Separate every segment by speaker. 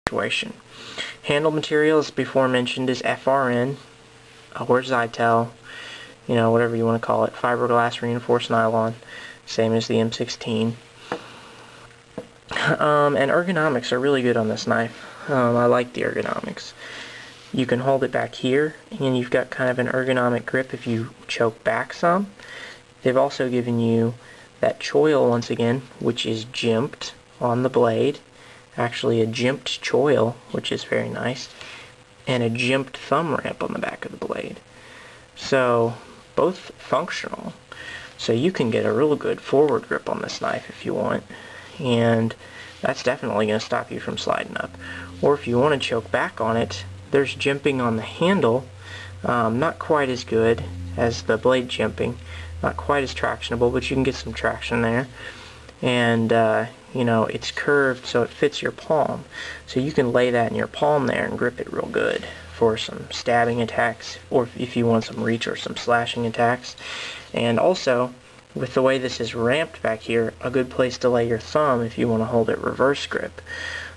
Speaker 1: situation. Handle material, as before mentioned, is FRN or Zytel, whatever you want to call it, fiberglass reinforced nylon, same as the M16. And ergonomics are really good on this knife. I like the ergonomics. You can hold it back here, and you've got kind of an ergonomic grip if you choke back some. They've also given you that choil once again, which is jimped on the blade. Actually a jimped choil, which is very nice, and a jimped thumb ramp on the back of the blade. So both functional. So you can get a real good forward grip on this knife if you want, and that's definitely going to stop you from sliding up. Or if you want to choke back on it, there's jimping on the handle, not quite as good as the blade jimping, not quite as tractionable, but you can get some traction there. And it's curved so it fits your palm, so you can lay that in your palm there and grip it real good for some stabbing attacks, or if you want some reach or some slashing attacks. And also, with the way this is ramped back here, a good place to lay your thumb if you want to hold it reverse grip.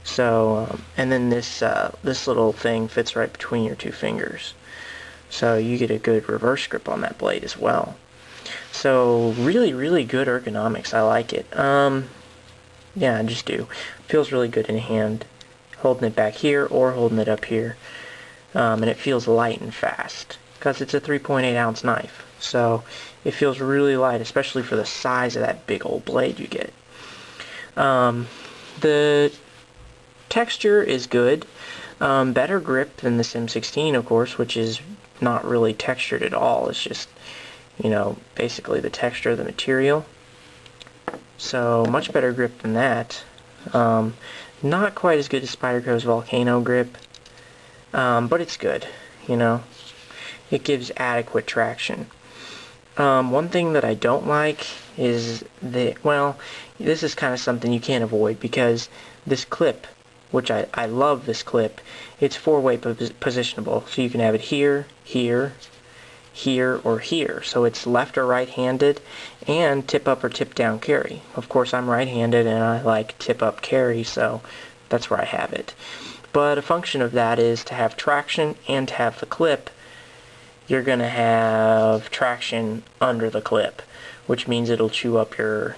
Speaker 1: So and then this little thing fits right between your two fingers, so you get a good reverse grip on that blade as well. So really good ergonomics. I like it. Yeah, I just do. Feels really good in hand, holding it back here or holding it up here. And it feels light and fast because it's a 3.8 ounce knife. So it feels really light, especially for the size of that big old blade you get. The texture is good. Better grip than this M16, of course, which is not really textured at all. It's just, basically the texture of the material. So much better grip than that. Not quite as good as Spyderco's Volcano grip, but it's good. It gives adequate traction. One thing that I don't like is this is kind of something you can't avoid, because this clip, which I love this clip, it's four-way positionable, so you can have it here, here, here, or here. So it's left or right-handed, and tip up or tip down carry. Of course, I'm right-handed and I like tip up carry, so that's where I have it. But a function of that is to have traction and to have the clip. You're going to have traction under the clip, which means it'll chew up your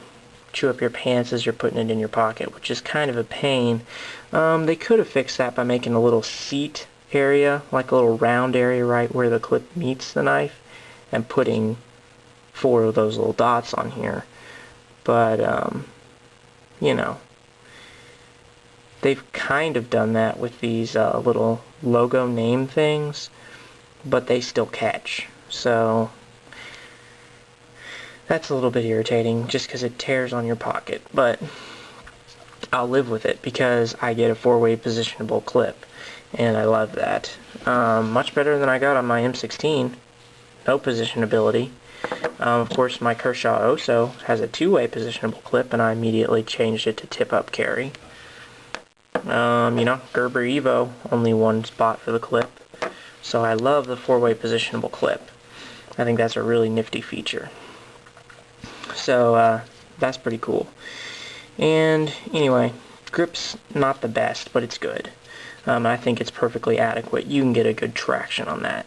Speaker 1: pants as you're putting it in your pocket, which is kind of a pain. They could have fixed that by making a little seat area, like a little round area right where the clip meets the knife, and putting 4 of those little dots on here. But they've kind of done that with these little logo name things, but they still catch. So that's a little bit irritating, just because it tears on your pocket, but I'll live with it because I get a 4-way positionable clip, and I love that. Much better than I got on my M16. No positionability. Of course, my Kershaw Oso has a 2-way positionable clip, and I immediately changed it to tip-up carry. Gerber Evo, only one spot for the clip. So I love the 4-way positionable clip. I think that's a really nifty feature. So that's pretty cool. And anyway, grip's not the best, but it's good. I think it's perfectly adequate. You can get a good traction on that.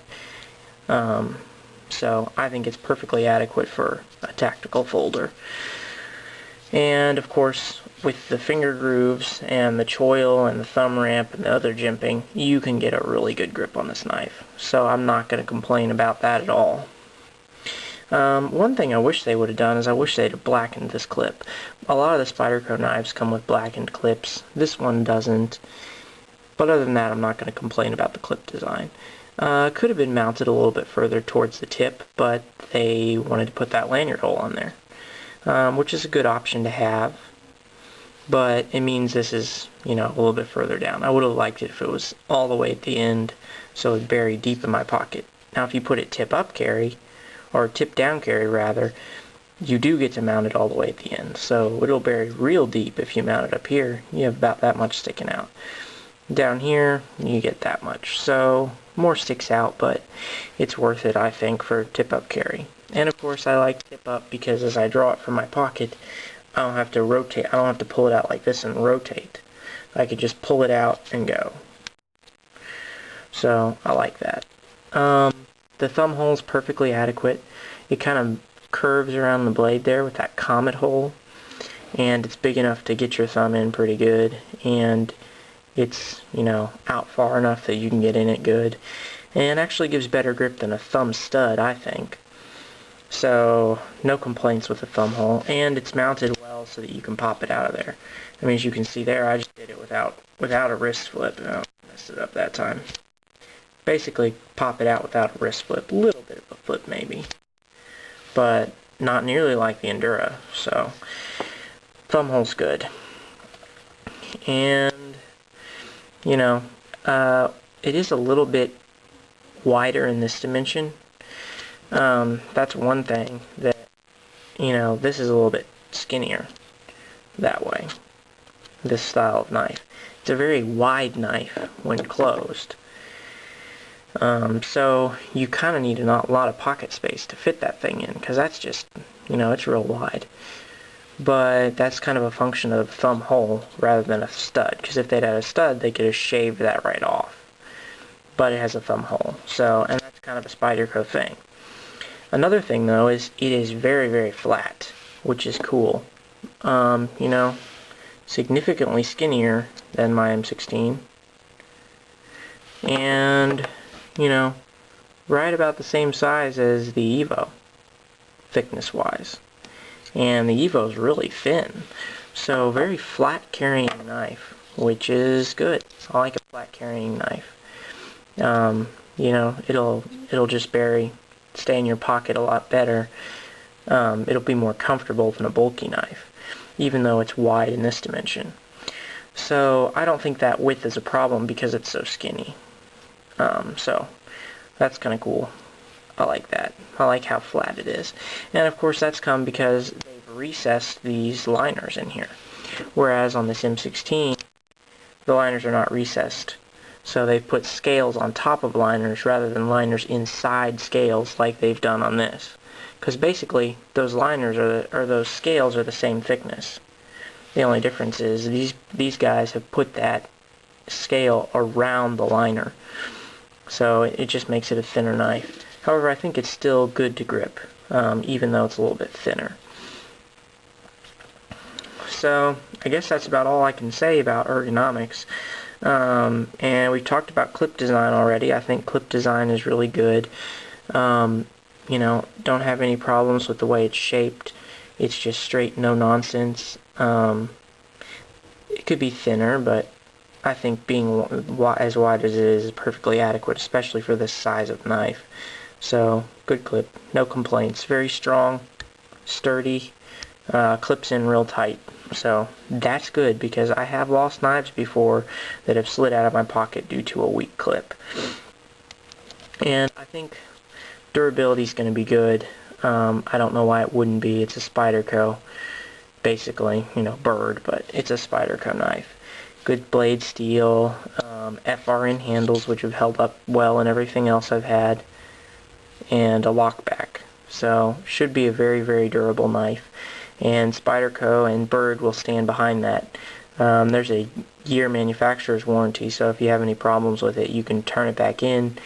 Speaker 1: So I think it's perfectly adequate for a tactical folder. And of course, with the finger grooves and the choil and the thumb ramp and the other jimping, you can get a really good grip on this knife. So I'm not going to complain about that at all. One thing I wish they would have done is I wish they'd have blackened this clip. A lot of the Spyderco knives come with blackened clips. This one doesn't. But other than that, I'm not going to complain about the clip design. Could have been mounted a little bit further towards the tip, but they wanted to put that lanyard hole on there, which is a good option to have. But it means this is, a little bit further down. I would have liked it if it was all the way at the end, so it would bury deep in my pocket. Now, if you put it tip-up carry, or tip-down carry rather, you do get to mount it all the way at the end. So it'll bury real deep if you mount it up here. You have about that much sticking out. Down here, you get that much. So more sticks out, but it's worth it, I think, for tip-up carry. And of course, I like tip-up because as I draw it from my pocket, I don't have to rotate. I don't have to pull it out like this and rotate. I could just pull it out and go. So I like that. The thumb hole is perfectly adequate. It kind of curves around the blade there with that comet hole, and it's big enough to get your thumb in pretty good, and it's, you know, out far enough that you can get in it good, and actually gives better grip than a thumb stud, I think. So no complaints with the thumb hole, and it's mounted well so that you can pop it out of there. I mean, as you can see there, I just did it without a wrist flip. Oh, messed it up that time. Basically, pop it out without a wrist flip. A little bit of a flip maybe, but not nearly like the Endura. So thumb hole's good, and you know, it is a little bit wider in this dimension. That's one thing that, you know, this is a little bit skinnier that way, this style of knife. It's a very wide knife when closed. So you kind of need a lot of pocket space to fit that thing in, because that's just, you know, it's real wide. But that's kind of a function of thumb hole rather than a stud, because if they'd had a stud, they could have shaved that right off. But it has a thumb hole, so, and that's kind of a Spyderco thing. Another thing, though, is it is very, very flat, which is cool. You know, significantly skinnier than my M16. And, you know, right about the same size as the Evo, thickness-wise. And the Evo is really thin. So, very flat carrying knife, which is good. I like a flat carrying knife. You know, it'll just stay in your pocket a lot better. It'll be more comfortable than a bulky knife, even though it's wide in this dimension. So I don't think that width is a problem because it's so skinny. So that's kind of cool. I like that. I like how flat it is. And of course that's come because they've recessed these liners in here. Whereas on this M16, the liners are not recessed. So they've put scales on top of liners rather than liners inside scales like they've done on this. Because basically, those liners or those scales are the same thickness. The only difference is these guys have put that scale around the liner. So it just makes it a thinner knife. However, I think it's still good to grip, even though it's a little bit thinner. So I guess that's about all I can say about ergonomics. And we've talked about clip design already. I think clip design is really good. You know, don't have any problems with the way it's shaped. It's just straight, no nonsense. It could be thinner, but I think being as wide as it is perfectly adequate, especially for this size of knife. So, good clip. No complaints. Very strong, sturdy, clips in real tight. So that's good, because I have lost knives before that have slid out of my pocket due to a weak clip. And I think durability is going to be good. I don't know why it wouldn't be. It's a Spyderco, basically, you know, Byrd, but it's a Spyderco knife. Good blade steel, FRN handles, which have held up well in everything else I've had, and a lockback. So should be a very, very durable knife. And Spyderco and Byrd will stand behind that. There's a year manufacturer's warranty, so if you have any problems with it, you can turn it back in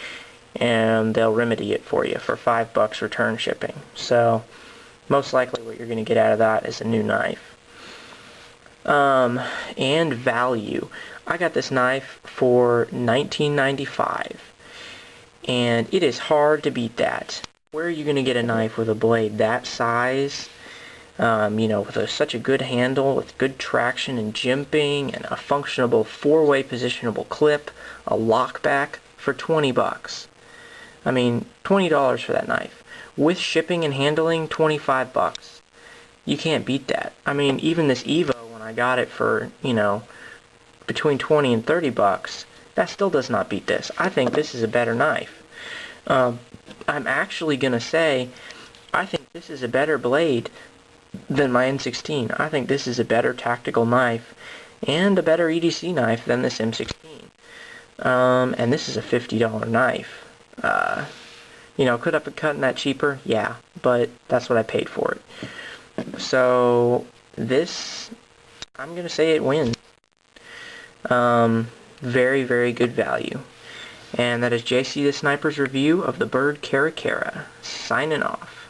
Speaker 1: and they'll remedy it for you for $5 return shipping. So most likely what you're going to get out of that is a new knife. And value. I got this knife for $19.95, and it is hard to beat that. Where are you going to get a knife with a blade that size? You know, with such a good handle, with good traction and jimping, and a functionable 4-way positionable clip, a lockback for $20. I mean, $20 for that knife. With shipping and handling, $25. You can't beat that. I mean, even this Evo, when I got it for, you know, between $20 and $30, that still does not beat this. I think this is a better knife. I'm actually going to say, I think this is a better blade than my N16. I think this is a better tactical knife and a better EDC knife than this M16. And this is a $50 knife. You know, could I have gotten that cheaper? Yeah, but that's what I paid for it. So this, I'm going to say it wins. Very, very good value. And that is JC the Sniper's review of the Byrd Cara, signing off.